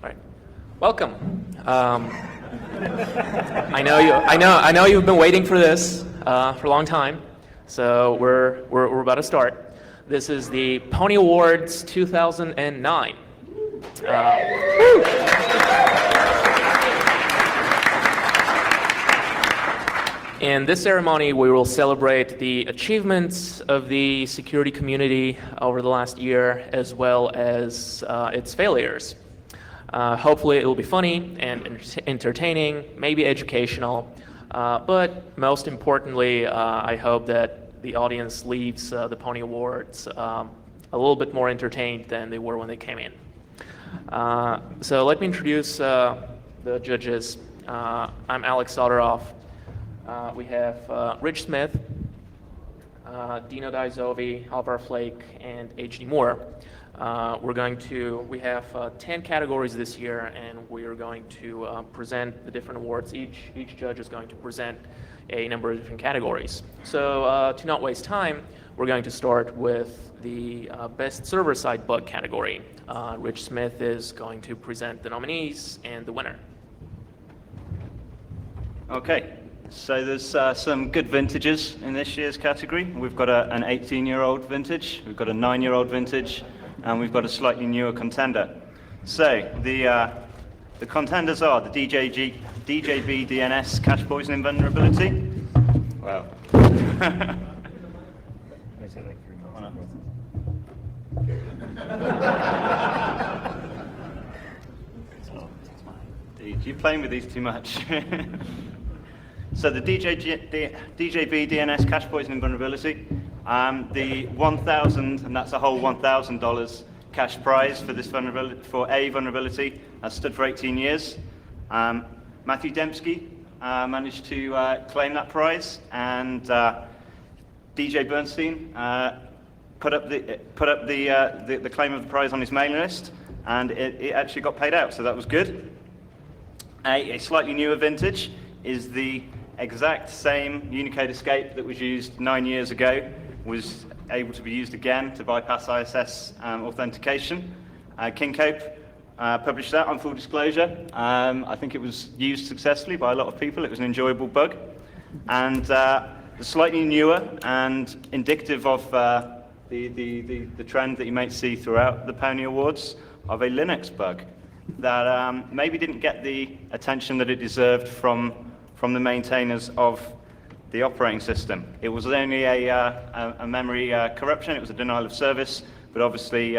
right. Welcome. I know you've been waiting for this for a long time, so we're about to start. This is the Pwnie Awards 2009. In this ceremony, we will celebrate the achievements of the security community over the last year, as well as its failures. Hopefully it will be funny and entertaining, maybe educational, but most importantly, I hope that the audience leaves the Pwnie Awards a little bit more entertained than they were when they came in. So let me introduce the judges. I'm Alex Soderov. We have Rich Smith, Dino Daizovi, Alvar Flake, and H.D. Moore. We have 10 categories this year, and we are going to present the different awards. Each judge is going to present a number of different categories. So to not waste time, we're going to start with the best server-side bug category. Rich Smith is going to present the nominees and the winner. Okay. So there's some good vintages in this year's category. We've got an 18-year-old vintage, we've got a 9-year-old vintage, and we've got a slightly newer contender. So the contenders are the DJB DNS cache poisoning vulnerability. Wow. You're playing with these too much. So the DJB DNS cache poisoning vulnerability, the 1,000, and that's a whole $1,000 cash prize for this vulnerability, for a vulnerability, has stood for 18 years. Matthew Dembski managed to claim that prize, and DJ Bernstein put up the claim of the prize on his mailing list, and it actually got paid out, so that was good. A slightly newer vintage is the exact same Unicode escape that was used 9 years ago, was able to be used again to bypass ISS authentication. Kincope published that on full disclosure. I think it was used successfully by a lot of people. It was an enjoyable bug. And the slightly newer and indicative of the trend that you might see throughout the Pwnie Awards of a Linux bug that maybe didn't get the attention that it deserved from the maintainers of the operating system. It was only a memory corruption, it was a denial of service, but obviously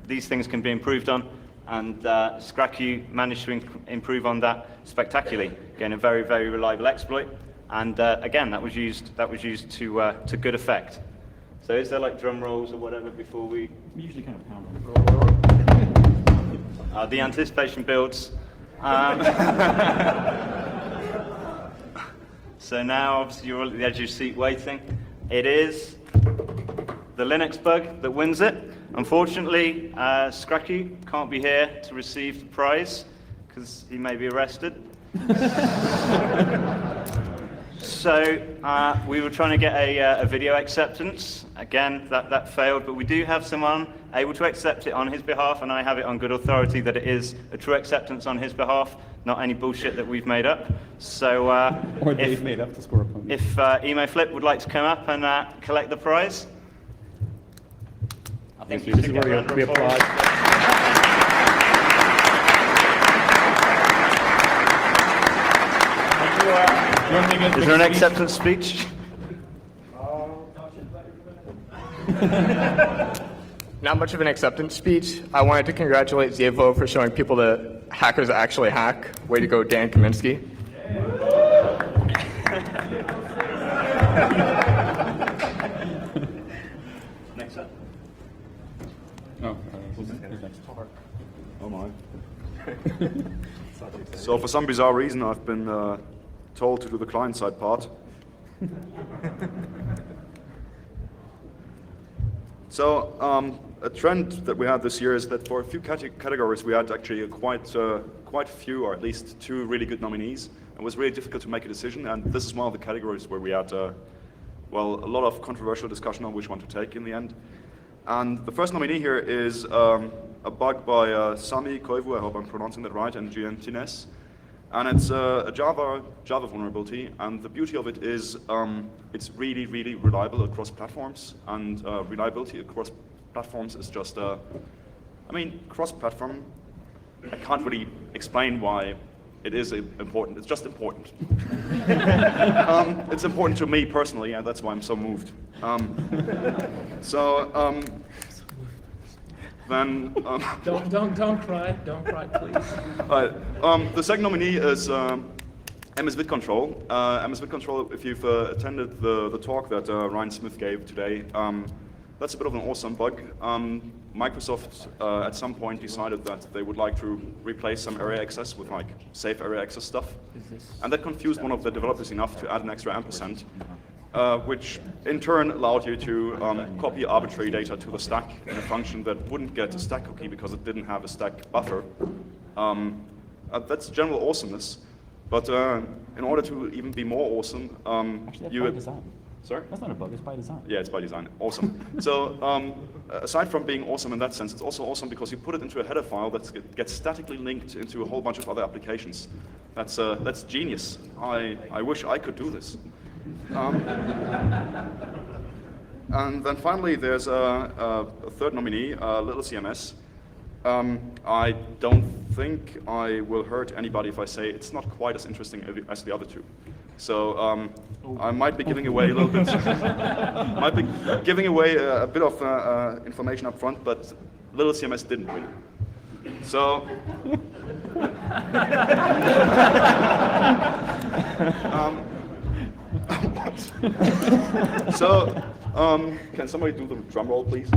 these things can be improved on, and ScrackU managed to improve on that spectacularly. Again, a very, very reliable exploit, and again, that was used to good effect. So is there like drum rolls or whatever before we usually kind of pound the anticipation builds. So now, obviously, you're all at the edge of your seat waiting. It is the Linux bug that wins it. Unfortunately, ScrackU can't be here to receive the prize because he may be arrested. So we were trying to get a video acceptance. Again, that failed, but we do have someone able to accept it on his behalf, and I have it on good authority that it is a true acceptance on his behalf, not any bullshit that we've made up. So or they've made up to score a point. If Emo Flip would like to come up and collect the prize. I think this is where we applaud. Is there an acceptance speech? Not much of an acceptance speech. I wanted to congratulate Zievo for showing people that hackers actually hack. Way to go, Dan Kaminsky. Next up. Oh my. So for some bizarre reason, I've been told to do the client-side part. So a trend that we had this year is that for a few categories we had actually quite a few, or at least 2 really good nominees. It was really difficult to make a decision, and this is one of the categories where we had well, a lot of controversial discussion on which one to take in the end. And the first nominee here is a bug by Sami Koivu, I hope I'm pronouncing that right, and Giantines. And it's a Java vulnerability, and the beauty of it is it's really, really reliable across platforms, and reliability across platforms is just, I mean, cross-platform, I can't really explain why it is important. It's just important. It's important to me personally, and that's why I'm so moved. Then Don't cry. Don't cry, please. the second nominee is MS Vid Control. MS Vid Control, if you've attended the talk that Ryan Smith gave today, that's a bit of an awesome bug. Microsoft at some point decided that they would like to replace some area access with like safe area access stuff. And that confused one of the developers enough to add an extra ampersand, which in turn allowed you to copy arbitrary data to the stack in a function that wouldn't get a stack cookie because it didn't have a stack buffer. That's general awesomeness. But in order to even be more awesome, Actually, that's by design. Sorry? That's not a bug, it's by design. Yeah, it's by design. Awesome. So aside from being awesome in that sense, it's also awesome because you put it into a header file that gets statically linked into a whole bunch of other applications. That's genius. I wish I could do this. And then finally, there's a third nominee, Little CMS. I don't think I will hurt anybody if I say it's not quite as interesting as the other two. So I might be giving away a little bit, might be giving away a bit of information up front, but Little CMS didn't really. So, can somebody do the drum roll, please?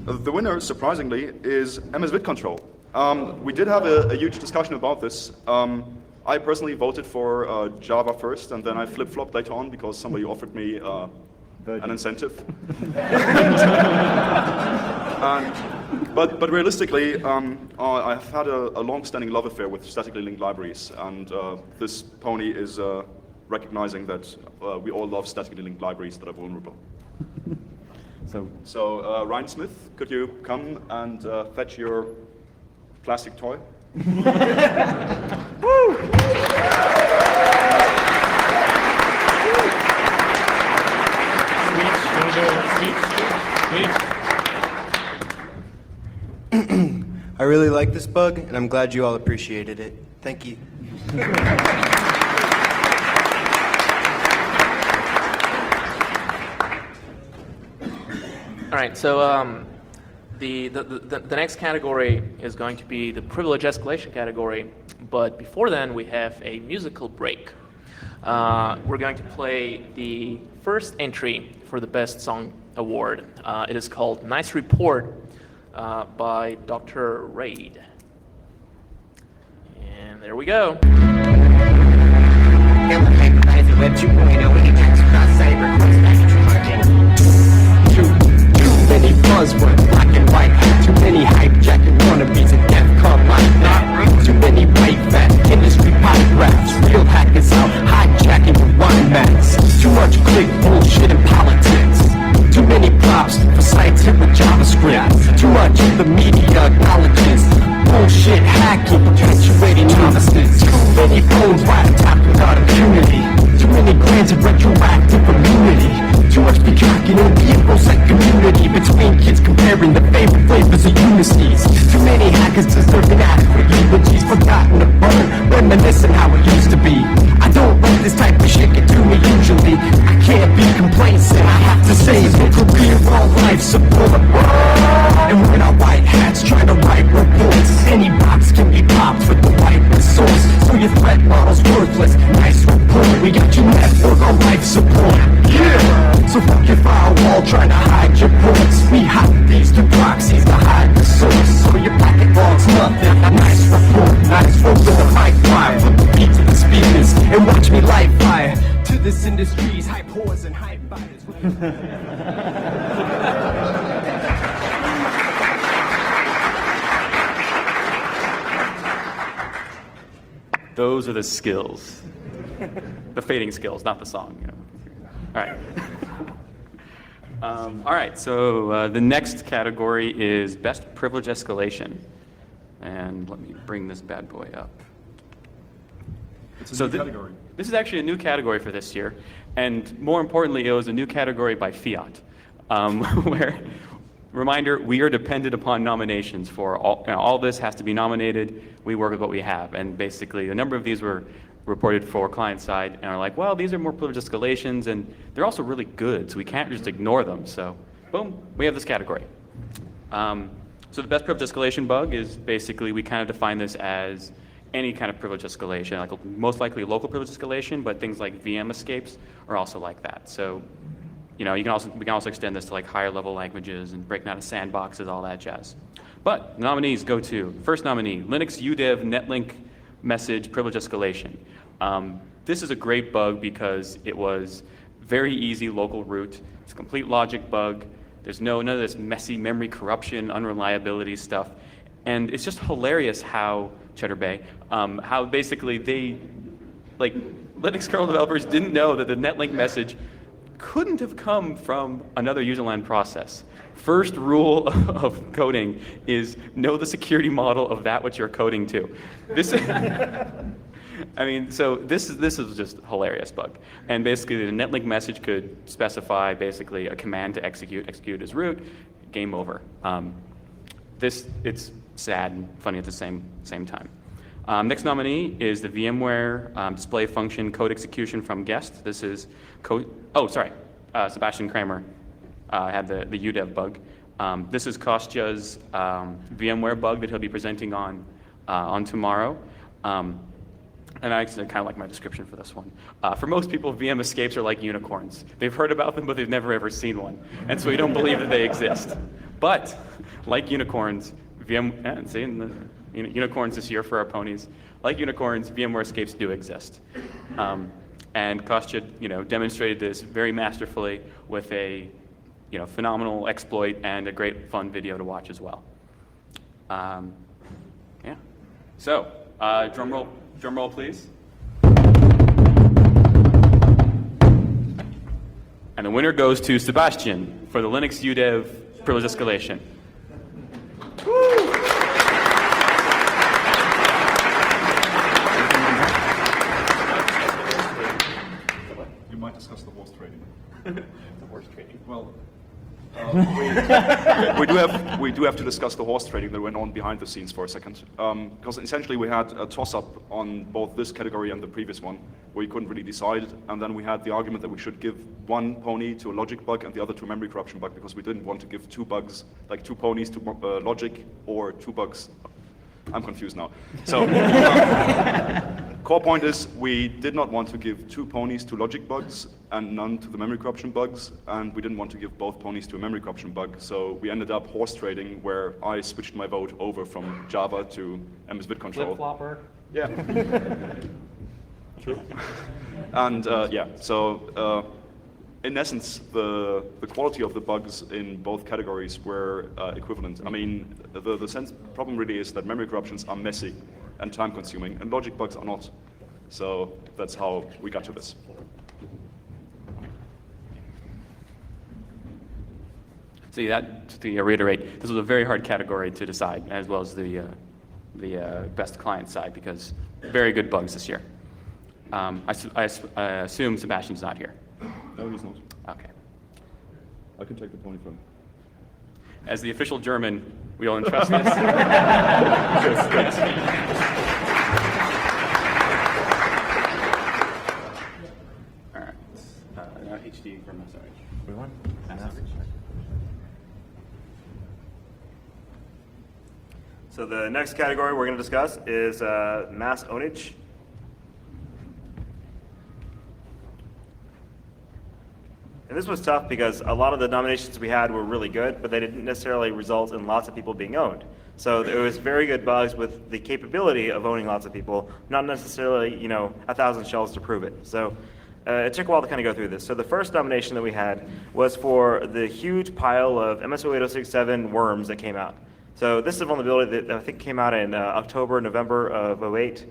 The winner, surprisingly, is MS Vid Control. We did have a huge discussion about this. I personally voted for Java first, and then I flip-flopped later on because somebody offered me an incentive. But realistically, I've had a long-standing love affair with statically linked libraries, and this Pwnie is recognizing that we all love statically linked libraries that are vulnerable. So Ryan Smith, could you come and fetch your plastic toy? Woo! I really like this bug, and I'm glad you all appreciated it. Thank you. All right, so the next category is going to be the privilege escalation category, but before then we have a musical break. We're going to play the first entry for the Best Song Award. It is called Nice Report by Dr. Raid. And there we go. Web 2.0 impacts across cyber too many buzzwords, black and white. Too many hype jacking wannabes and death club like that. Too many white fat industry pop raps. Real hackers out hijacking with wine mats. Too much click bullshit in politics. Too many props for sites hit with JavaScript. Too much of the media acknowledges bullshit hacking, perpetuating novices. Too many phones wiretapped without impunity. Too many grants of retroactive immunity. Too much peacocking in vehicles like community. Between kids comparing the favorite flavors of Ulysses. Too many hackers deserve inadequate eulogies. Forgotten to burn, reminiscing how it used to be. I don't let this type of shit get to me usually. I can't be complacent, I have to save a career while life support. And we're not white hats trying to write reports. Any box can be popped with the right resource. So your threat model's worthless. Nice report, we got your network on life support. Yeah! So fuck your firewall trying to hide your ports. We hop these two proxies to hide the source. So your packet log's nothing. Nice report, nice rope with the mic wire. Put the beat to the speakers and watch me light fire. To this industry's hype whores and hype buyers. Those are the skills. The fading skills, not the song. All right. All right, so the next category is Best Privilege Escalation. And let me bring this bad boy up. It's a new category. This is actually a new category for this year. And more importantly, it was a new category by fiat. Where, reminder, we are dependent upon nominations for all this has to be nominated. We work with what we have. And basically, a number of these were reported for client side and are like, well, these are more privilege escalations and they're also really good, so we can't just ignore them. So boom, we have this category. So the best privilege escalation bug is basically, we kind of define this as any kind of privilege escalation, like most likely local privilege escalation, but things like VM escapes are also like that. So, you know, we can also extend this to like higher level languages and breaking out of sandboxes, all that jazz. But the nominees go to, first nominee, Linux UDEV netlink message privilege escalation. This is a great bug because it was very easy local root. It's a complete logic bug. There's none of this messy memory corruption, unreliability stuff. And it's just hilarious how, Cheddar Bay, how basically Linux kernel developers didn't know that the netlink message couldn't have come from another userland process. First rule of coding is know the security model of that which you're coding to. This I mean, so this is just a hilarious bug. And basically the netlink message could specify basically a command to execute as root, game over. It's sad and funny at the same time. Next nominee is the VMware display function code execution from guest. This is Sebastian Kramer had the UDEV bug. This is Kostya's VMware bug that he'll be presenting on tomorrow. And I actually kind of like my description for this one. For most people, VM escapes are like unicorns. They've heard about them, but they've never ever seen one. And so we don't believe that they exist. But like unicorns, unicorns this year for our ponies. Like unicorns, VMware escapes do exist. And Kostya, demonstrated this very masterfully with a, phenomenal exploit and a great fun video to watch as well. Yeah. So, drum roll, please. And the winner goes to Sebastian for the Linux UDEV privilege escalation. You might discuss the horse trading. The horse trading. Well, we do have to discuss the horse trading that went on behind the scenes for a second. Because essentially we had a toss-up on both this category and the previous one, where you couldn't really decide, and then we had the argument that we should give one pony to a logic bug and the other to a memory corruption bug, because we didn't want to give two bugs, like two ponies to logic, or two bugs. I'm confused now. So, core point is we did not want to give two ponies to logic bugs and none to the memory corruption bugs, and we didn't want to give both ponies to a memory corruption bug, so we ended up horse trading, where I switched my vote over from Java to MS Bit Control. Flip-flopper. Yeah. True. And so in essence, the quality of the bugs in both categories were equivalent. I mean, the problem really is that memory corruptions are messy and time-consuming, and logic bugs are not. So that's how we got to this. So to reiterate, this was a very hard category to decide, as well as the best client side, because very good bugs this year. I assume Sebastian's not here. No, he's not. Okay. I can take the pony from him. As the official German, we will entrust this. All right. Now HD for mass orange. We won. Mass orange. So the next category we're going to discuss is mass ownage. And this was tough because a lot of the nominations we had were really good, but they didn't necessarily result in lots of people being owned. So there was very good bugs with the capability of owning lots of people, not necessarily 1,000 shells to prove it. So it took a while to kind of go through this. So the first nomination that we had was for the huge pile of MS-0806.7 worms that came out. So this is a vulnerability that I think came out in October, November of 2008.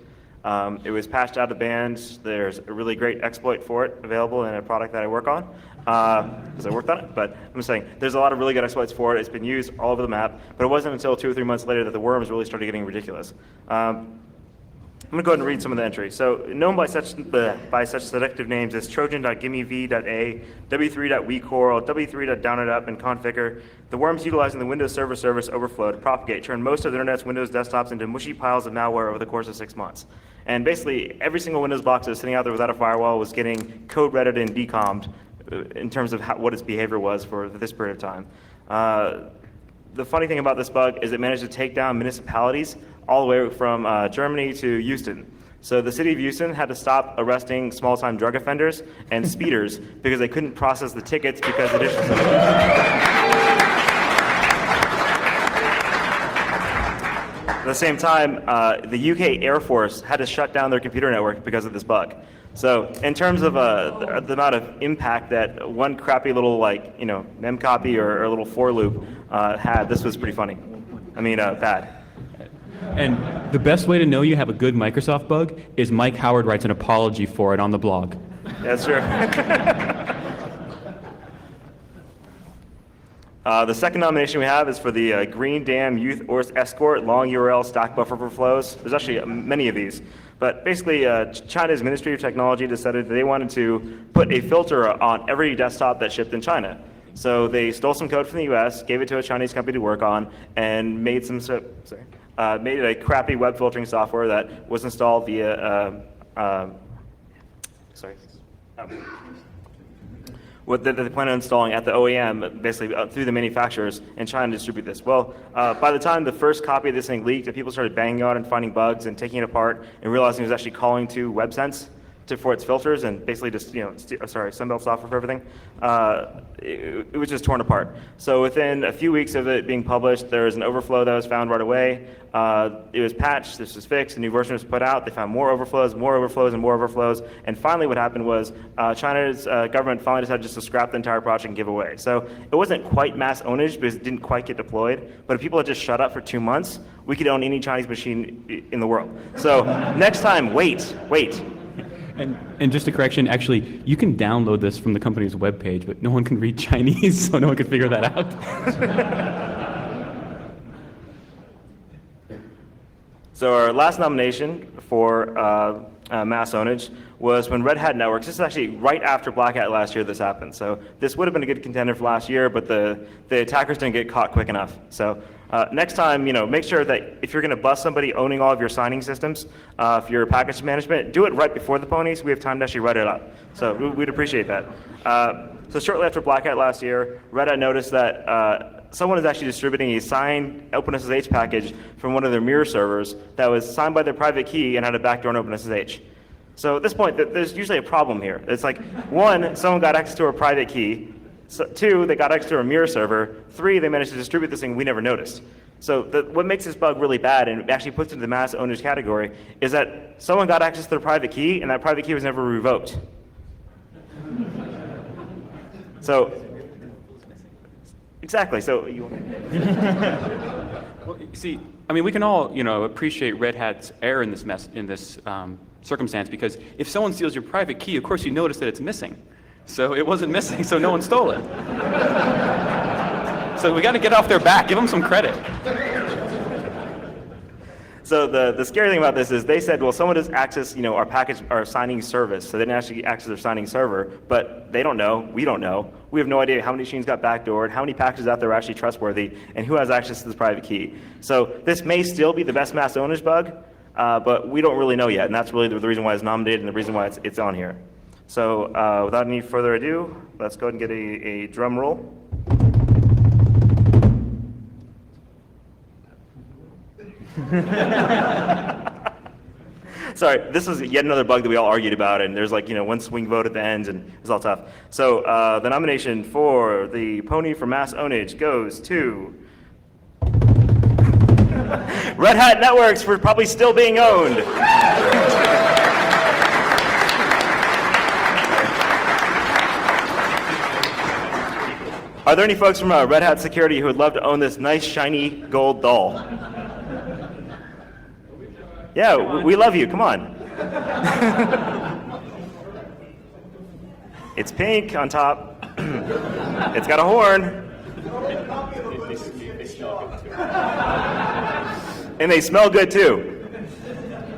It was patched out of band. There's a really great exploit for it available in a product that I work on. because I worked on it, but I'm just saying there's a lot of really good exploits for it. It's been used all over the map, but it wasn't until 2 or 3 months later that the worms really started getting ridiculous. I'm going to go ahead and read some of the entries. So, known by such selective names as Trojan.GimmeV.A, W3.WeCoral, W3.DownItUp, and Configure, the worms utilizing the Windows Server service overflow to propagate turned most of the Internet's Windows desktops into mushy piles of malware over the course of 6 months. And basically, every single Windows box that was sitting out there without a firewall was getting code redded and decommed in terms of what its behavior was for this period of time. The funny thing about this bug is it managed to take down municipalities all the way from Germany to Houston. So the city of Houston had to stop arresting small-time drug offenders and speeders because they couldn't process the tickets because the digital system. At the same time, the UK Air Force had to shut down their computer network because of this bug. So in terms of the amount of impact that one crappy little memcopy or a little for loop had, this was pretty funny. I mean, bad. And the best way to know you have a good Microsoft bug is Mike Howard writes an apology for it on the blog. That's true. The second nomination we have is for the Green Dam Youth Escort long URL stack buffer overflows. There's actually many of these. But basically, China's Ministry of Technology decided that they wanted to put a filter on every desktop that shipped in China. So they stole some code from the US, gave it to a Chinese company to work on, and made made it a crappy web filtering software that was installed via what they plan on installing at the OEM, basically through the manufacturers, and trying to distribute this. Well, by the time the first copy of this thing leaked, and people started banging on and finding bugs and taking it apart and realizing it was actually calling to WebSense for its filters and basically just, Sunbelt software for everything, it was just torn apart. So within a few weeks of it being published, there was an overflow that was found right away. It was patched, this was fixed, a new version was put out, they found more overflows, and more overflows, and finally what happened was China's government finally decided just to scrap the entire project and give away. So it wasn't quite mass ownage because it didn't quite get deployed, but if people had just shut up for 2 months, we could own any Chinese machine in the world. So next time, wait. And just a correction, actually, you can download this from the company's webpage, but no one can read Chinese, so no one can figure that out. So our last nomination for mass ownage was when Red Hat Networks, this is actually right after Black Hat last year this happened. So this would have been a good contender for last year, but the attackers didn't get caught quick enough. So next time, make sure that if you're going to bust somebody owning all of your signing systems for your package management, do it right before the ponies. We have time to actually write it up. So we'd appreciate that. So shortly after Black Hat last year, Red Hat noticed that someone is actually distributing a signed OpenSSH package from one of their mirror servers that was signed by their private key and had a backdoor in OpenSSH. So at this point, there's usually a problem here. It's like, 1, someone got access to a private key. So 2, they got access to a mirror server. 3, they managed to distribute this thing we never noticed. So what makes this bug really bad and actually puts it into the mass ownage category is that someone got access to their private key and that private key was never revoked. So, exactly. So Well, see, I mean, we can all, appreciate Red Hat's error in this circumstance, because if someone steals your private key, of course you notice that it's missing. So it wasn't missing, so no one stole it. So we got to get off their back, give them some credit. So the scary thing about this is they said, well, someone does access, our signing service. So they didn't actually access their signing server, but they don't know, we don't know. We have no idea how many machines got backdoored, how many packages out there are actually trustworthy, and who has access to this private key. So this may still be the best mass ownage bug, but we don't really know yet, and that's really the reason why it's nominated and the reason why it's on here. So without any further ado, let's go ahead and get a drum roll. Sorry, this is yet another bug that we all argued about, and there's one swing vote at the end, and it's all tough. So the nomination for the Pwnie for mass ownage goes to Red Hat Networks for probably still being owned. Are there any folks from Red Hat Security who would love to own this nice, shiny gold doll? Yeah, we love you. Come on. It's pink on top. It's got a horn. And they smell good too.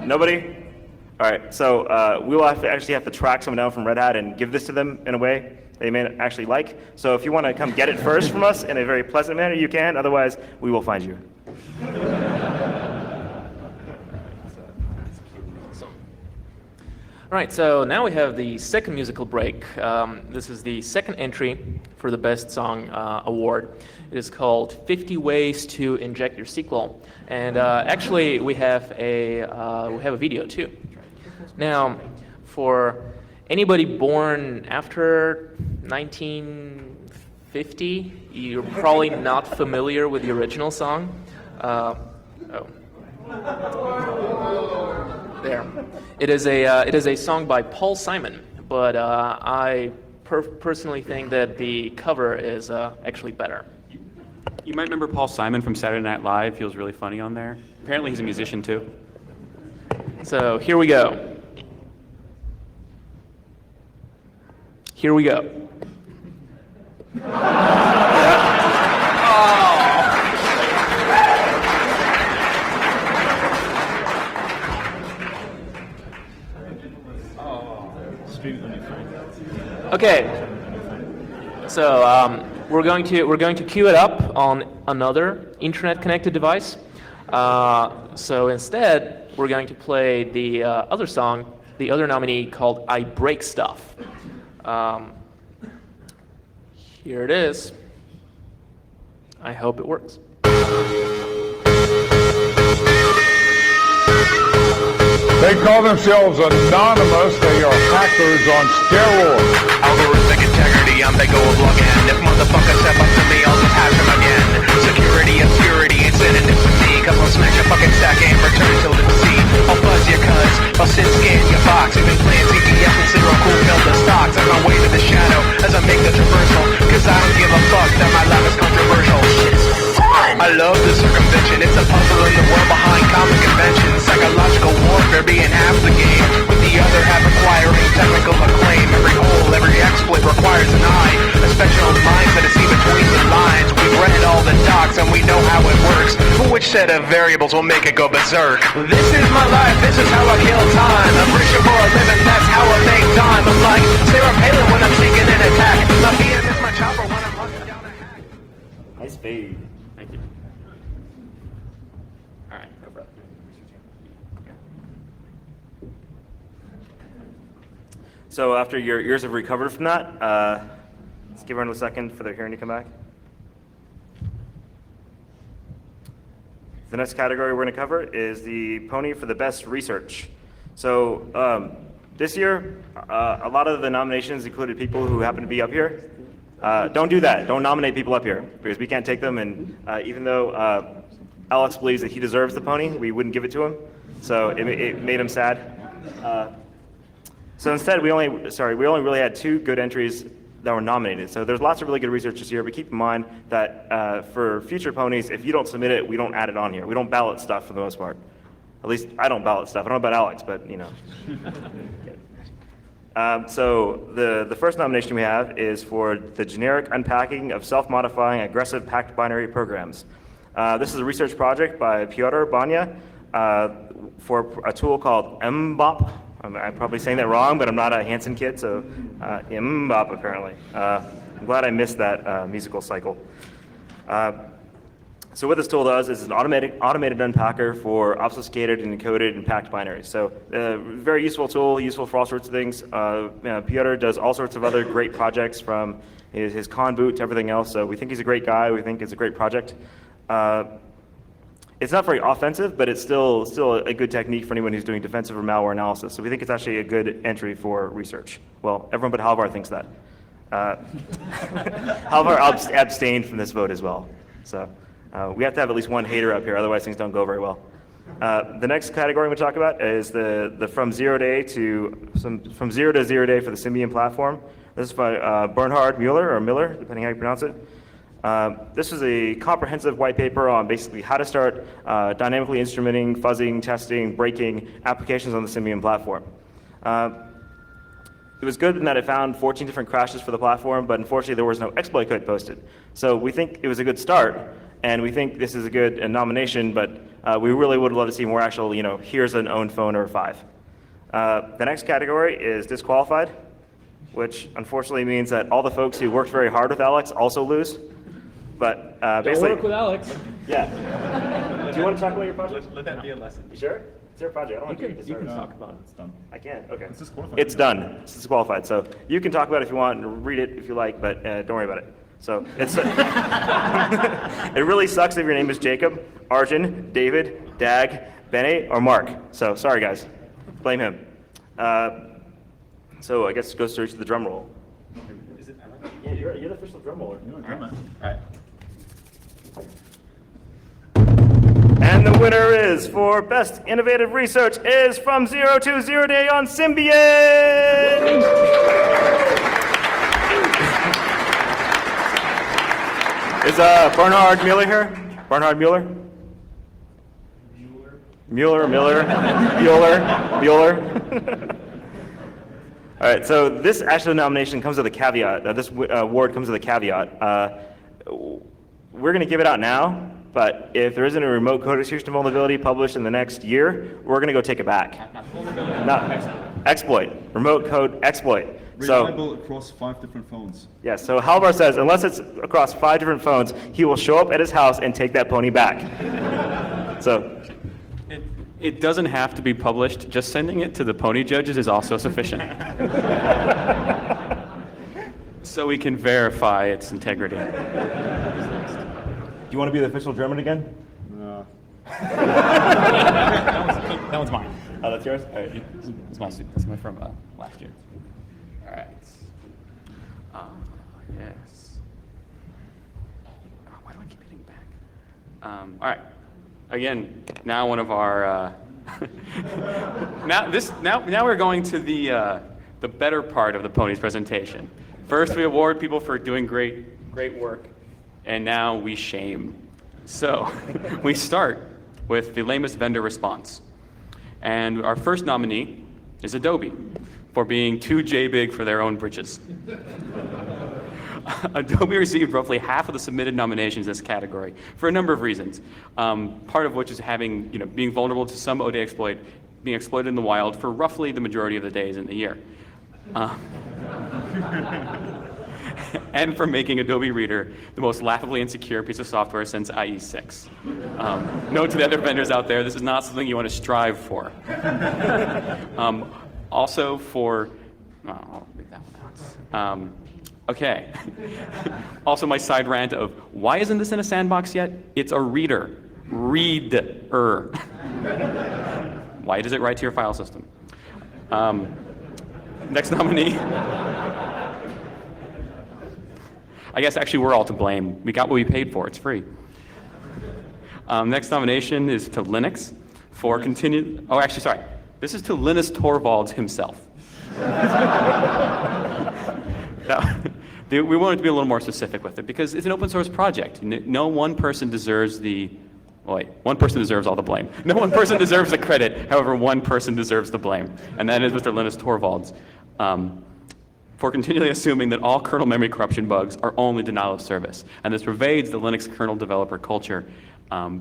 Nobody? All right, so we will actually have to track someone down from Red Hat and give this to them in a way they may actually like. So if you want to come get it first from us in a very pleasant manner, you can. Otherwise, we will find you. All right, so now we have the second musical break. This is the second entry for the Best Song Award. It is called 50 Ways to Inject Your SQL. And actually, we have a video too. Now, for anybody born after 1950, you're probably not familiar with the original song. There. It is a song by Paul Simon, but I personally think that the cover is actually better. You might remember Paul Simon from Saturday Night Live. He was really funny on there. Apparently he's a musician too. So here we go. Here we go. Okay, so we're going to queue it up on another internet-connected device. So instead, we're going to play the other song, the other nominee called "I Break Stuff." Here it is. I hope it works. They call themselves anonymous. They are hackers on steroids. Algorithmic integrity, I'm the gold login. If motherfuckers step up to me, I'll just hack them again. Security and purity ain't synonyms to me. Cause I'll smash your fucking stack and return till it's C. I'll buzz your cuz, I'll sit scan your box. Even playing CTF and zero cool build the stocks. I'm on way to the shadow as I make the traversal. Cause I don't give a fuck that my lab is controversial. I love the circumvention, it's a puzzle in the world behind common conventions. Psychological warfare being half the game, with the other half requiring technical acclaim. Every hole, every exploit requires an eye, a special mindset to see between the lines. We've read all the docs and we know how it works, but which set of variables will make it go berserk? This is my life, this is how I kill time. I'm rich for a living, that's how I make time. I'm like Sarah Palin when I'm taking an attack. My PM is my chopper when I'm hunting down a hack. Nice fade. Thank you. All right, go for it. So after your ears have recovered from that, let's give everyone a second for their hearing to come back. The next category we're going to cover is the Pwnie for the best research. So this year, a lot of the nominations included people who happen to be up here. Don't do that. Don't nominate people up here because we can't take them. And even though Alex believes that he deserves the Pwnie, we wouldn't give it to him. So it made him sad. So instead, we only really had 2 good entries that were nominated. So there's lots of really good research this year, but keep in mind that for future Pwnies, if you don't submit it, we don't add it on here. We don't ballot stuff for the most part. At least I don't ballot stuff. I don't know about Alex, but you know. So the first nomination we have is for the generic unpacking of self-modifying aggressive packed binary programs. This is a research project by Pwnie for a tool called MBOP. I'm probably saying that wrong, but I'm not a Hanson kid, so MBOP apparently. I'm glad I missed that musical cycle. So what this tool does is an automated unpacker for obfuscated and encoded and packed binaries. So very useful tool, useful for all sorts of things. Pwnie does all sorts of other great projects from his conboot to everything else. So we think he's a great guy. We think it's a great project. It's not very offensive, but it's still a good technique for anyone who's doing defensive or malware analysis. So we think it's actually a good entry for research. Well, everyone but Halvar thinks that. Halvar abstained from this vote as well. So we have to have at least one hater up here, otherwise things don't go very well. The next category we talk about is the from zero to zero day for the Symbian platform. This is by Bernhard Müller or Miller, depending how you pronounce it. This is a comprehensive white paper on basically how to start dynamically instrumenting, fuzzing, testing, breaking applications on the Symbian platform. It was good in that it found 14 different crashes for the platform, but unfortunately there was no exploit code posted. So we think it was a good start, and we think this is a good nomination, but we really would love to see more actual, here's an owned phone or 5. The next category is disqualified, which unfortunately means that all the folks who worked very hard with Alex also lose. But basically, Don't work with Alex. yeah. Do you want to talk about your project? Let that be a lesson. You sure? It's your project. I don't want you to You can talk about it. It's done. I can. Okay. It's disqualified. It's done. It's disqualified. So you can talk about it if you want and read it if you like, but don't worry about it. So it's it really sucks if your name is Jacob, Arjun, David, Dag, Bene, or Mark. So sorry guys, blame him. So I guess it goes straight to the drum roll. Is it? Yeah, you're the official drum roller. All right. And the winner is for Best Innovative Research is from 0 to 0 Day on Symbian! Is Bernhard Mueller here? Bernhard Mueller? Mueller. All right, so this actual nomination comes with a caveat. This award comes with a caveat. We're going to give it out now, but if there isn't a remote code execution vulnerability published in the next year, we're going to go take it back. Not exploit. Remote code exploit. Reliable across 5 different phones. Yes, so Halvar says unless it's across 5 different phones, he will show up at his house and take that pony back. So It doesn't have to be published. Just sending it to the pony judges is also sufficient. So we can verify its integrity. do you want to be the official German again? No. That one's mine. Oh, that's yours? All right. This is my from last year. All right. Yes. Why do I keep hitting back? All right. Again, now one of our now we're going to the better part of the pony's presentation. First, we award people for doing great work, and now we shame. So we start with the lamest vendor response, and our first nominee is Adobe for being too big for their own britches. Adobe received roughly half of the submitted nominations in this category for a number of reasons. Part of which is being vulnerable to some OD exploit, being exploited in the wild for roughly the majority of the days in the year. And for making Adobe Reader the most laughably insecure piece of software since IE6. Note to the other vendors out there, this is not something you want to strive for. Also for, I'll leave that one out. Okay. Also my side rant of, why isn't this in a sandbox yet? It's a reader. Reader. Why does it write to your file system? Next nominee. I guess actually we're all to blame. We got what we paid for. It's free. Next nomination is to Linux for continued. Oh, actually, sorry. This is to Linus Torvalds himself. We wanted to be a little more specific with it because it's an open source project. No one person deserves one person deserves all the blame. No one person deserves the credit. However, one person deserves the blame, and that is Mr. Linus Torvalds. For continually assuming that all kernel memory corruption bugs are only denial of service. And this pervades the Linux kernel developer culture,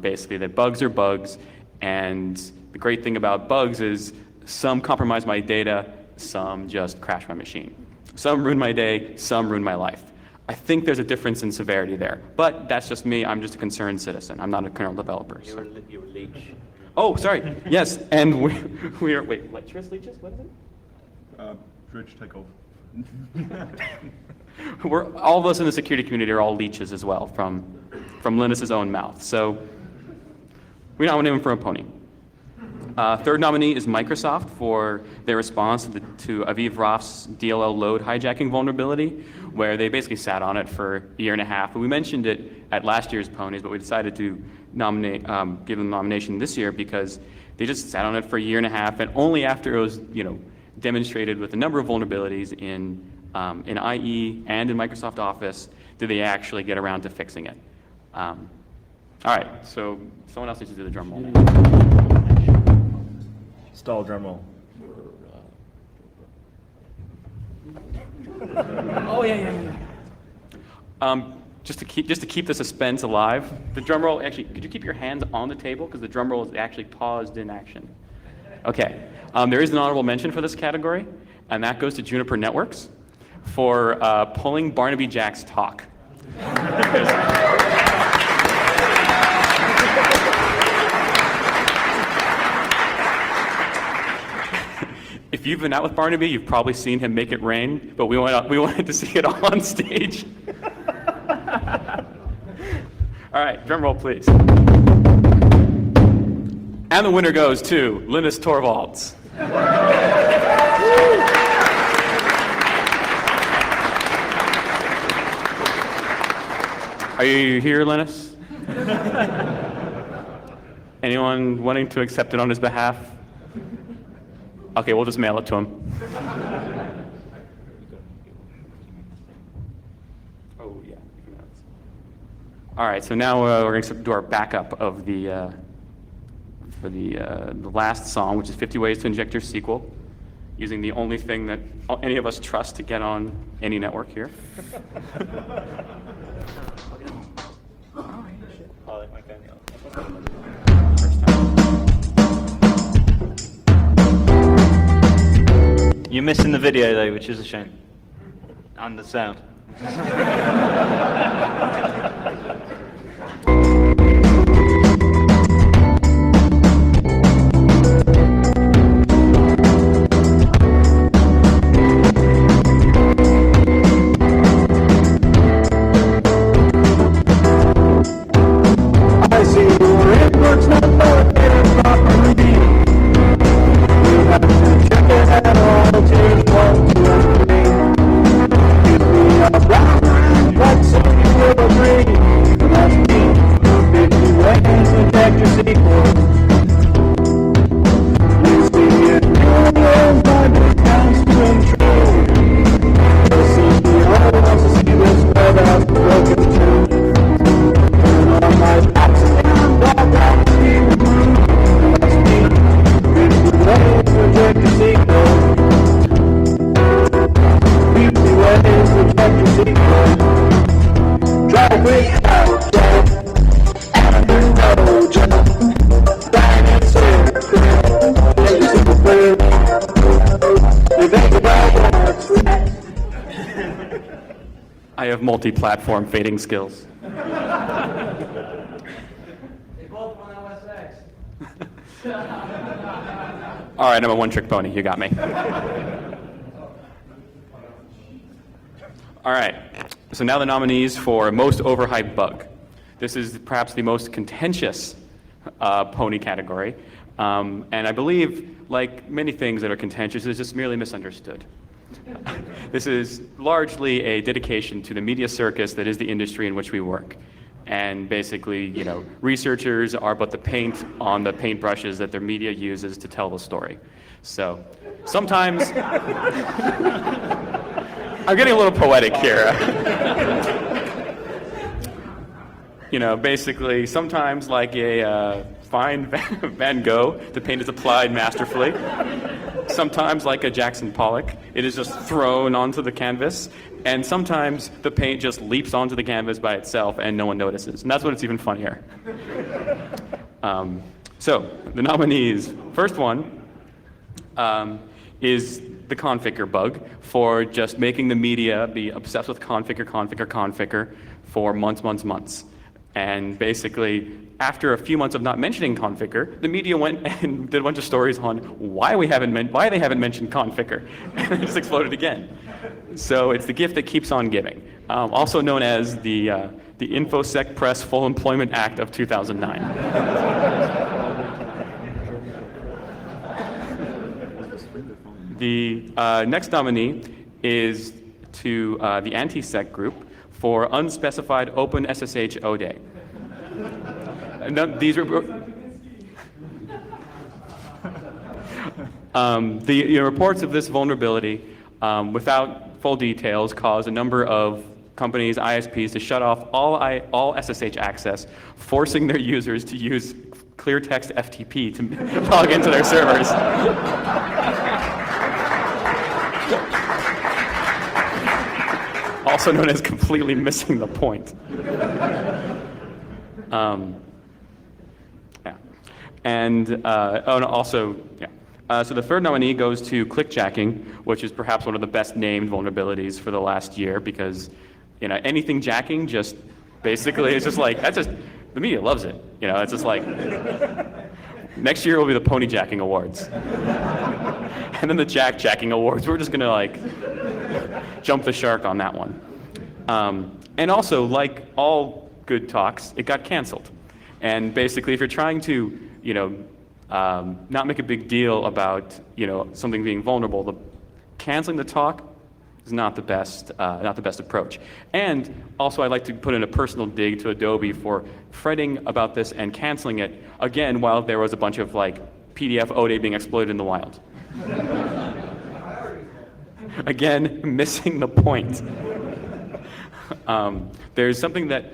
basically that bugs are bugs, and the great thing about bugs is some compromise my data, some just crash my machine. Some ruin my day, some ruin my life. I think there's a difference in severity there, but that's just me. I'm just a concerned citizen. I'm not a kernel developer. So. You were leech. Oh, sorry. Yes, and we are, wait, lecherous leeches? What is it? Bridge takeoff. All of us in the security community are all leeches as well, from Linus's own mouth. So we nominate him for a pony. Third nominee is Microsoft for their response to Aviv Raf's DLL load hijacking vulnerability, where they basically sat on it for a year and a half. And we mentioned it at last year's ponies, but we decided to give them the nomination this year because they just sat on it for a year and a half, and only after it was demonstrated with a number of vulnerabilities in IE and in Microsoft Office did they actually get around to fixing it. All right, so someone else needs to do the drum roll. Stall drum roll. Oh, yeah. Just to keep the suspense alive, the drum roll, actually, could you keep your hands on the table? Because the drum roll is actually paused in action. Okay. There is an honorable mention for this category, and that goes to Juniper Networks for pulling Barnaby Jack's talk. If you've been out with Barnaby, you've probably seen him make it rain, but we wanted to see it all on stage. All right, drum roll, please. And the winner goes to Linus Torvalds. Are you here, Linus? Anyone wanting to accept it on his behalf? Okay, we'll just mail it to him. Oh, yeah. All right, so now we're going to do our backup of the for the last song, which is 50 Ways to Inject Your Sequel, using the only thing that any of us trust to get on any network here. You're missing the video though, which is a shame. And the sound. I see your inputs not working properly. You have to check it at all, change 1, 2, and 3. Give me a brown and white so you will agree. That's me, 50 ways to check your sequel. You see it millions by the counts to control. The CEO wants to see this web out broken too. On my accident, that got me removed. That's me, 50 ways to check your sequel. 50 ways to check your sequel. Try to break out, Jack. And there's no jump. Dinosaur, make your sequel clear. You think about what's next. I have multi-platform fading skills. All right, I'm a one-trick pony. You got me. All right, so now the nominees for most overhyped bug. This is perhaps the most contentious pony category, and I believe, like many things that are contentious, it's just merely misunderstood. This is largely a dedication to the media circus that is the industry in which we work. And basically, you know, researchers are but the paint on the paintbrushes that their media uses to tell the story. So sometimes, I'm getting a little poetic here. You know, basically, sometimes like a fine Van Gogh, the paint is applied masterfully. Sometimes like a Jackson Pollock, it is just thrown onto the canvas. And sometimes the paint just leaps onto the canvas by itself and no one notices. And that's when it's even funnier. So the nominees, first one is the configure bug for just making the media be obsessed with configure for months. And basically, after a few months of not mentioning configure, the media went and did a bunch of stories on why they haven't mentioned configure, and it just exploded again. So it's the gift that keeps on giving, also known as the InfoSec Press Full Employment Act of 2009. The next nominee is to the Anti-Sec group for unspecified open SSH ODay. These the reports of this vulnerability, without full details, caused a number of companies, ISPs, to shut off all SSH access, forcing their users to use clear text FTP to log into their servers. also known as completely missing the point. Yeah. And so the third nominee goes to clickjacking, which is perhaps one of the best named vulnerabilities for the last year, because anything jacking just basically it's just like the media loves it. It's just like next year will be the Pwnie jacking awards, and then the jacking awards. We're just gonna jump the shark on that one. And also, like all good talks, it got canceled. And basically, if you're trying to not make a big deal about something being vulnerable, canceling the talk is not the best approach. And also, I'd like to put in a personal dig to Adobe for fretting about this and canceling it again while there was a bunch of PDF ODE being exploited in the wild. Again, missing the point. There's something that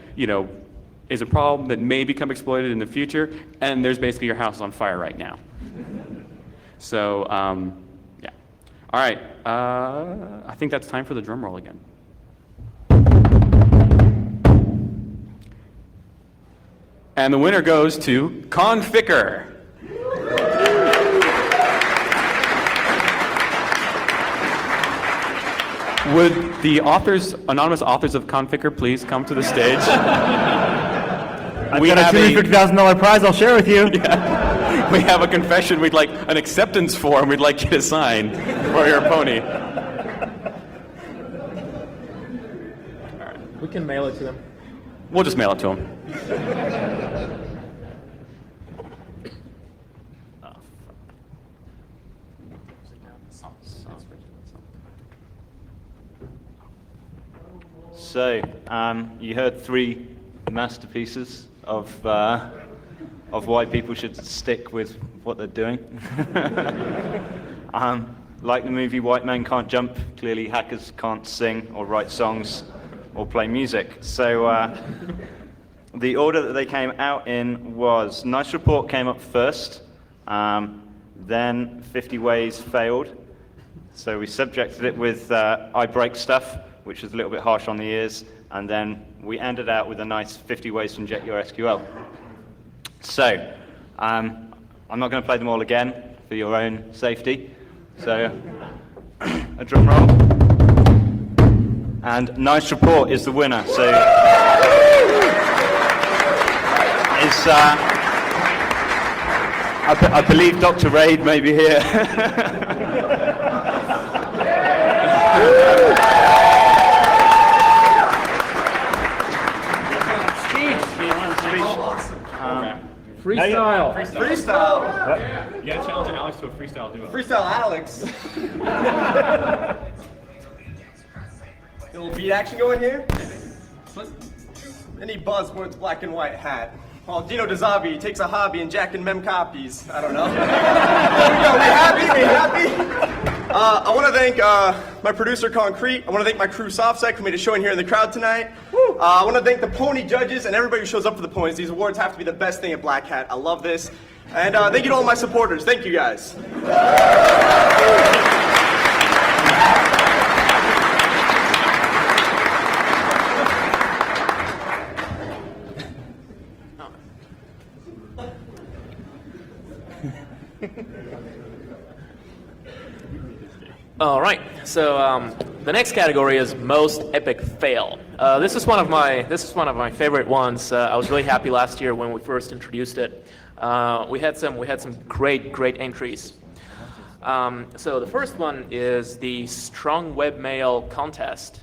is a problem that may become exploited in the future, and there's basically your house on fire right now. So, yeah. All right, I think that's time for the drum roll again. And the winner goes to Conficker. Would the anonymous authors of Conficker please come to the stage? I've got a $250,000 prize I'll share with you. Yeah. We have a confession. We'd like an acceptance form we'd like you to sign for your pony. We can mail it to them. We'll just mail it to them. So, you heard 3 masterpieces of why people should stick with what they're doing. Like the movie White Man Can't Jump, clearly hackers can't sing or write songs or play music. So the order that they came out in was Nice Report came up first, then 50 Ways failed. So we subjected it with I Break Stuff, which is a little bit harsh on the ears, and then we ended out with a nice 50 Ways to Inject Your SQL. So, I'm not going to play them all again for your own safety. So, a drum roll. And Nice Report is the winner. So, I believe Dr. Raid may be here. Freestyle. Freestyle. You gotta challenge Alex to a freestyle duo. Freestyle Alex. A little beat action going here. Any buzzwords, black and white hat. While Dino DeZavi takes a hobby in Jack and Mem copies. I don't know. There we go. We happy? I want to thank my producer Concrete. I want to thank my crew SoftSec who made a showing here in the crowd tonight. I want to thank the Pwnie judges and everybody who shows up for the Pwnies. These awards have to be the best thing at Black Hat. I love this. And thank you to all my supporters. Thank you guys. All right, so the next category is most epic fail. This is one of my favorite ones. I was really happy last year when we first introduced it. We had some great entries. So the first one is the Strong Webmail contest,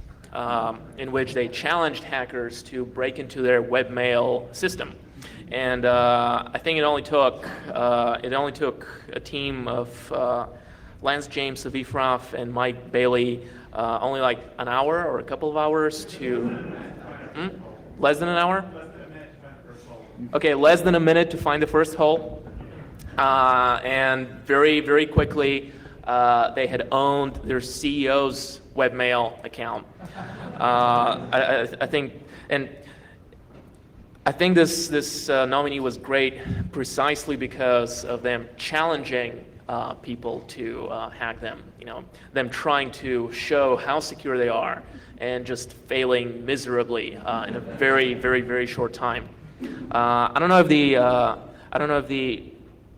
in which they challenged hackers to break into their webmail system. And I think it only took a team of Lance James of Efroff and Mike Bailey only like an hour or a couple of hours to less than an hour? Okay, less than a minute to find the first hole. And very quickly they had owned their CEO's webmail account. I think this nominee was great precisely because of them challenging people to hack them. Them trying to show how secure they are and just failing miserably in a very, very, very short time. I don't know if the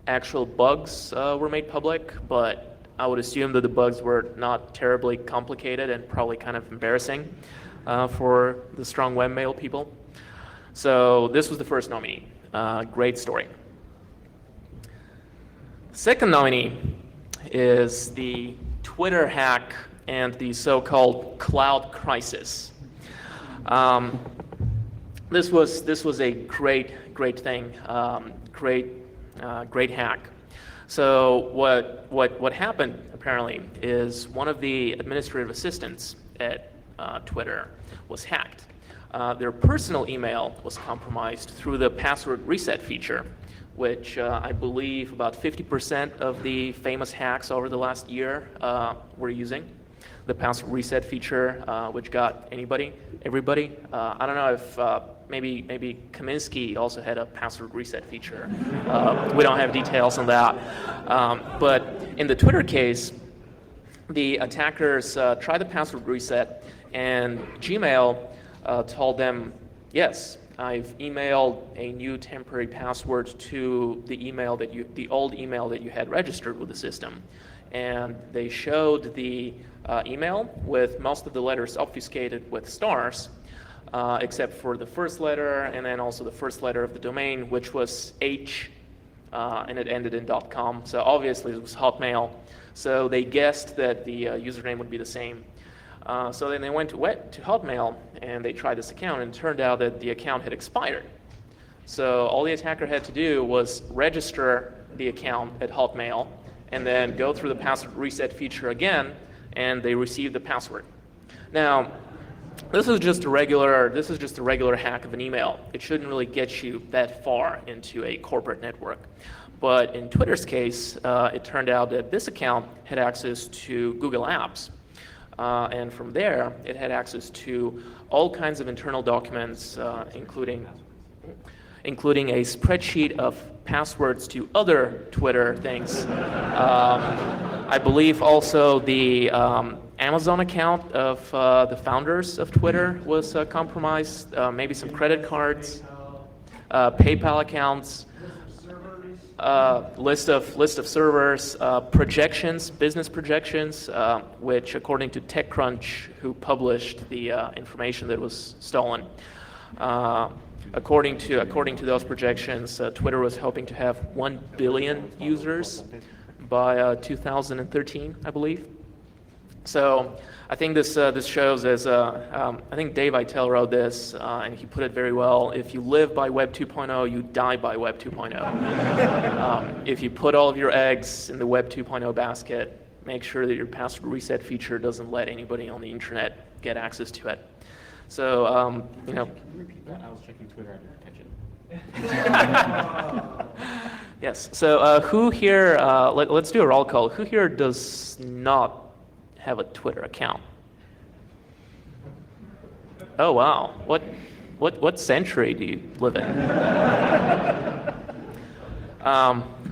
actual bugs were made public, but I would assume that the bugs were not terribly complicated and probably kind of embarrassing for the strong webmail people. So this was the first nominee. Great story. Second nominee is the Twitter hack and the so-called cloud crisis. This was a great thing, great hack. So what happened apparently is one of the administrative assistants at Twitter was hacked. Their personal email was compromised through the password reset feature, which I believe about 50% of the famous hacks over the last year were using. The password reset feature, which got everybody. I don't know if maybe Kaminsky also had a password reset feature. We don't have details on that. But in the Twitter case, the attackers tried the password reset, and Gmail told them, yes, I've emailed a new temporary password to the old email that you had registered with the system. And they showed the email with most of the letters obfuscated with stars, except for the first letter and then also the first letter of the domain, which was H, and it ended in .com. So obviously it was Hotmail. So they guessed that the username would be the same. So then they went to Hotmail and they tried this account, and it turned out that the account had expired. So all the attacker had to do was register the account at Hotmail and then go through the password reset feature again, and they received the password. Now, this is just a regular hack of an email. It shouldn't really get you that far into a corporate network. But in Twitter's case, it turned out that this account had access to Google Apps. And from there, it had access to all kinds of internal documents, including a spreadsheet of passwords to other Twitter things. I believe also the Amazon account of the founders of Twitter was compromised, maybe some credit cards, PayPal accounts, list of servers, projections, business projections, which according to TechCrunch, who published the information that was stolen, according to those projections, Twitter was hoping to have 1 billion users by 2013, I believe. So I think this shows as I think Dave Eitel wrote this, and he put it very well. If you live by Web 2.0, you die by Web 2.0. If you put all of your eggs in the Web 2.0 basket, make sure that your password reset feature doesn't let anybody on the internet get access to it. So Can you repeat that? I was checking Twitter and attention. Yes. So who here? Let's do a roll call. Who here does not have a Twitter account? Oh wow! What century do you live in?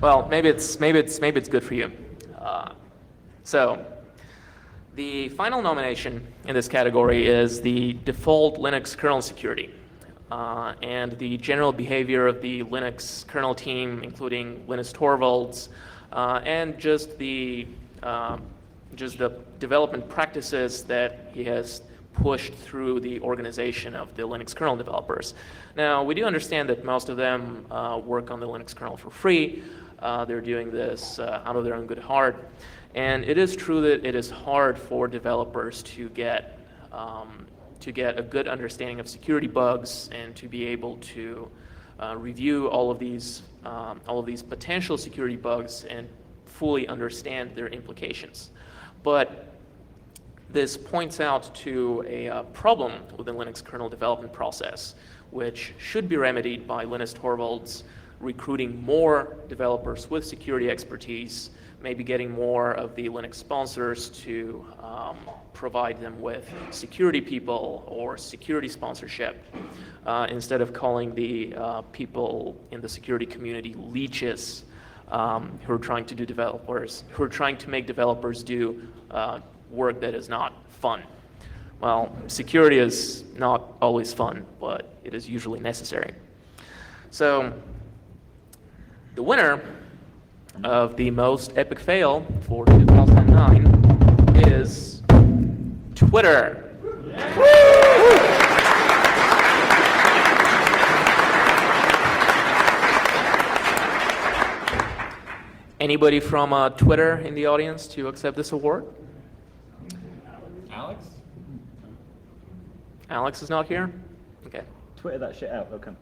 Well, maybe it's good for you. So the final nomination in this category is the default Linux kernel security. And the general behavior of the Linux kernel team, including Linus Torvalds, and just the development practices that he has pushed through the organization of the Linux kernel developers. Now, we do understand that most of them work on the Linux kernel for free. They're doing this out of their own good heart. And it is true that it is hard for developers to get a good understanding of security bugs and to be able to review all of these potential security bugs and fully understand their implications. But this points out to a problem with the Linux kernel development process, which should be remedied by Linus Torvalds recruiting more developers with security expertise, maybe getting more of the Linux sponsors to provide them with security people or security sponsorship, instead of calling the people in the security community leeches who are trying to make developers do work that is not fun. Well, security is not always fun, but it is usually necessary. So the winner of the most epic fail for 2009 is Twitter. Anybody from Twitter in the audience to accept this award? Alex? Alex is not here? Okay. Twitter that shit out, they'll come.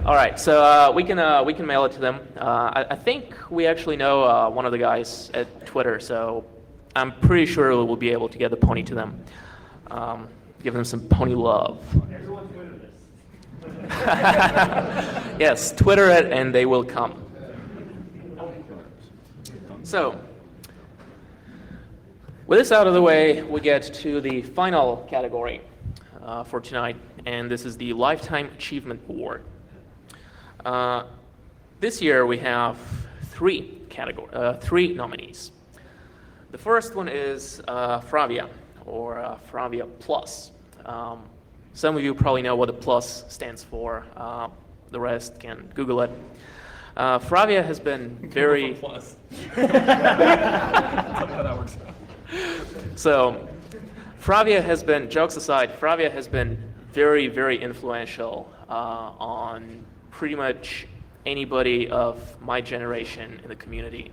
All right, so we can mail it to them. I think we actually know one of the guys at Twitter, so I'm pretty sure we'll be able to get the pony to them. Give them some pony love. Everyone Twitter this. Yes, Twitter it and they will come. So, with this out of the way, we get to the final category for tonight, and this is the Lifetime Achievement Award. This year we have three nominees. The first one is Fravia, or Fravia Plus. Some of you probably know what the plus stands for. The rest can Google it. Fravia has been very... Plus. Tell me how that works out. So, Fravia has been, jokes aside, Fravia has been very, very influential on pretty much anybody of my generation in the community.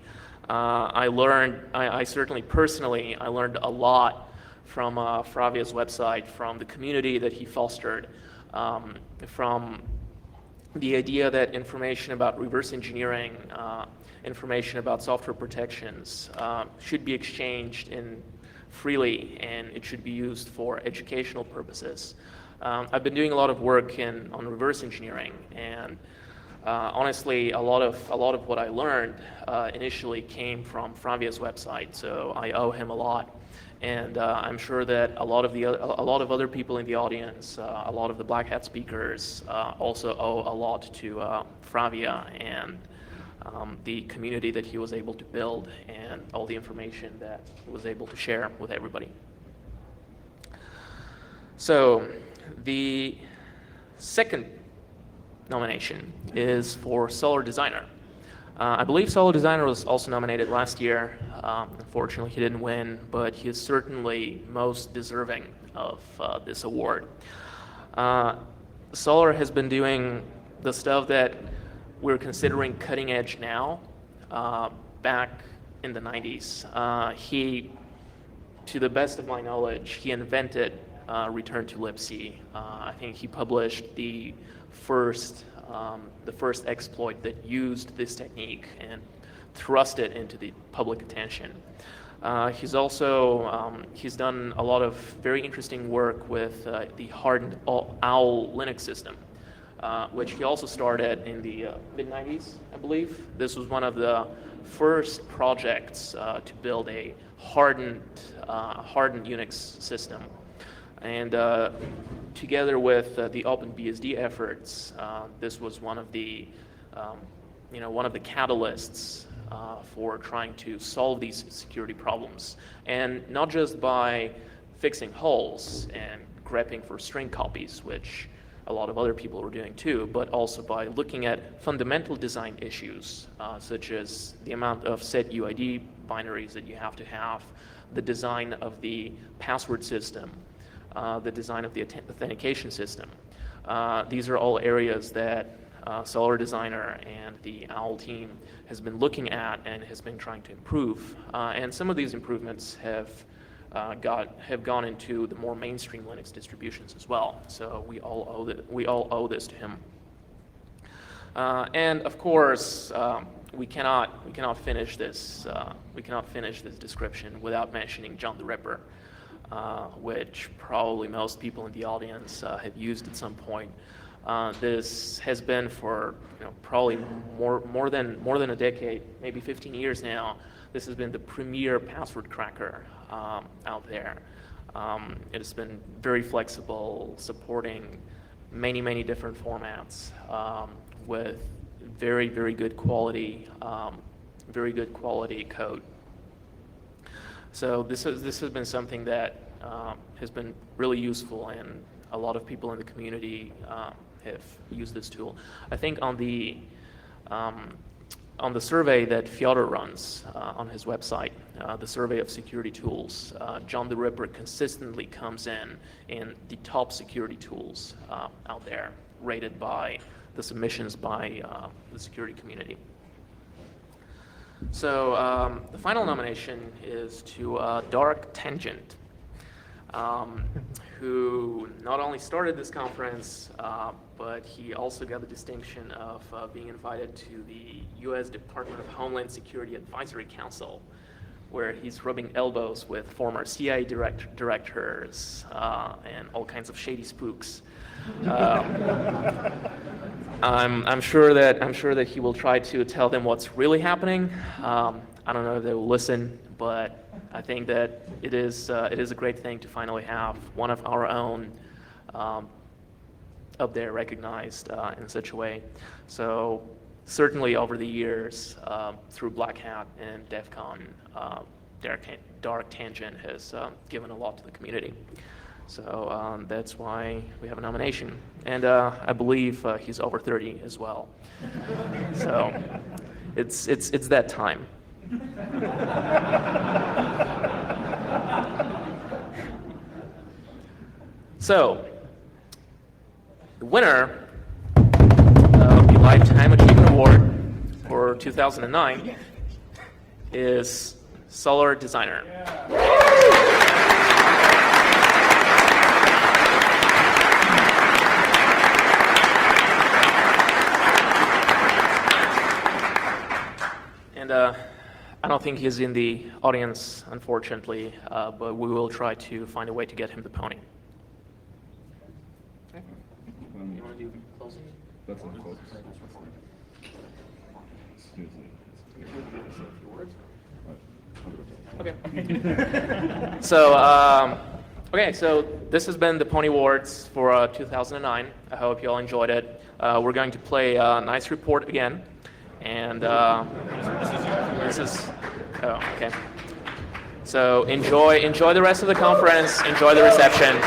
I certainly personally, I learned a lot from Fravia's website, from the community that he fostered, from the idea that information about reverse engineering, information about software protections should be exchanged freely, and it should be used for educational purposes. I've been doing a lot of work on reverse engineering, and honestly, a lot of what I learned initially came from Fravia's website, so I owe him a lot. And I'm sure that a lot of other people in the audience, a lot of the Black Hat speakers, also owe a lot to Fravia and the community that he was able to build and all the information that he was able to share with everybody. So the second nomination is for Solar Designer. I believe Solar Designer was also nominated last year. Unfortunately, he didn't win, but he is certainly most deserving of this award. Solar has been doing the stuff that we're considering cutting edge now, back in the 90s. To the best of my knowledge, he invented Return to libc. I think he published the first exploit that used this technique and thrust it into the public attention. He's done a lot of very interesting work with the hardened OWL Linux system, which he also started in the mid-90s, I believe. This was one of the first projects to build a hardened Unix system. And together with the OpenBSD efforts, this was one of the catalysts for trying to solve these security problems, and not just by fixing holes and grepping for string copies, which a lot of other people were doing too, but also by looking at fundamental design issues, such as the amount of set UID binaries that you have to have, the design of the password system, the design of the authentication system. These are all areas that Solar Designer and the OWL team has been looking at and has been trying to improve. And some of these improvements have gone into the more mainstream Linux distributions as well. So we all owe this to him. And of course, we cannot finish this description without mentioning John the Ripper, which probably most people in the audience have used at some point. This has been for probably more than a decade, maybe 15 years now. This has been the premier password cracker out there. It has been very flexible, supporting many different formats, with very, very good quality code. So this has been something that has been really useful, and a lot of people in the community have used this tool. I think on the survey that Fyodor runs on his website, the survey of security tools, John the Ripper consistently comes in the top security tools out there, rated by the submissions by the security community. So the final nomination is to Dark Tangent, who not only started this conference, but he also got the distinction of being invited to the U.S. Department of Homeland Security Advisory Council, where he's rubbing elbows with former CIA directors and all kinds of shady spooks. I'm sure that he will try to tell them what's really happening. I don't know if they will listen, but I think that it is a great thing to finally have one of our own up there recognized in such a way. So certainly over the years, through Black Hat and DEF CON, Dark Tangent has given a lot to the community. So that's why we have a nomination. And I believe he's over 30 as well. So it's that time. So the winner of the Lifetime Achievement Award for 2009 is Solar Designer. And I don't think he's in the audience, unfortunately, but we will try to find a way to get him the pony. Okay. You want to do closing? That's not close. Okay. So this has been the Pwnie Awards for 2009. I hope you all enjoyed it. We're going to play a nice report again. And this is, oh, okay. So enjoy the rest of the conference, enjoy the reception.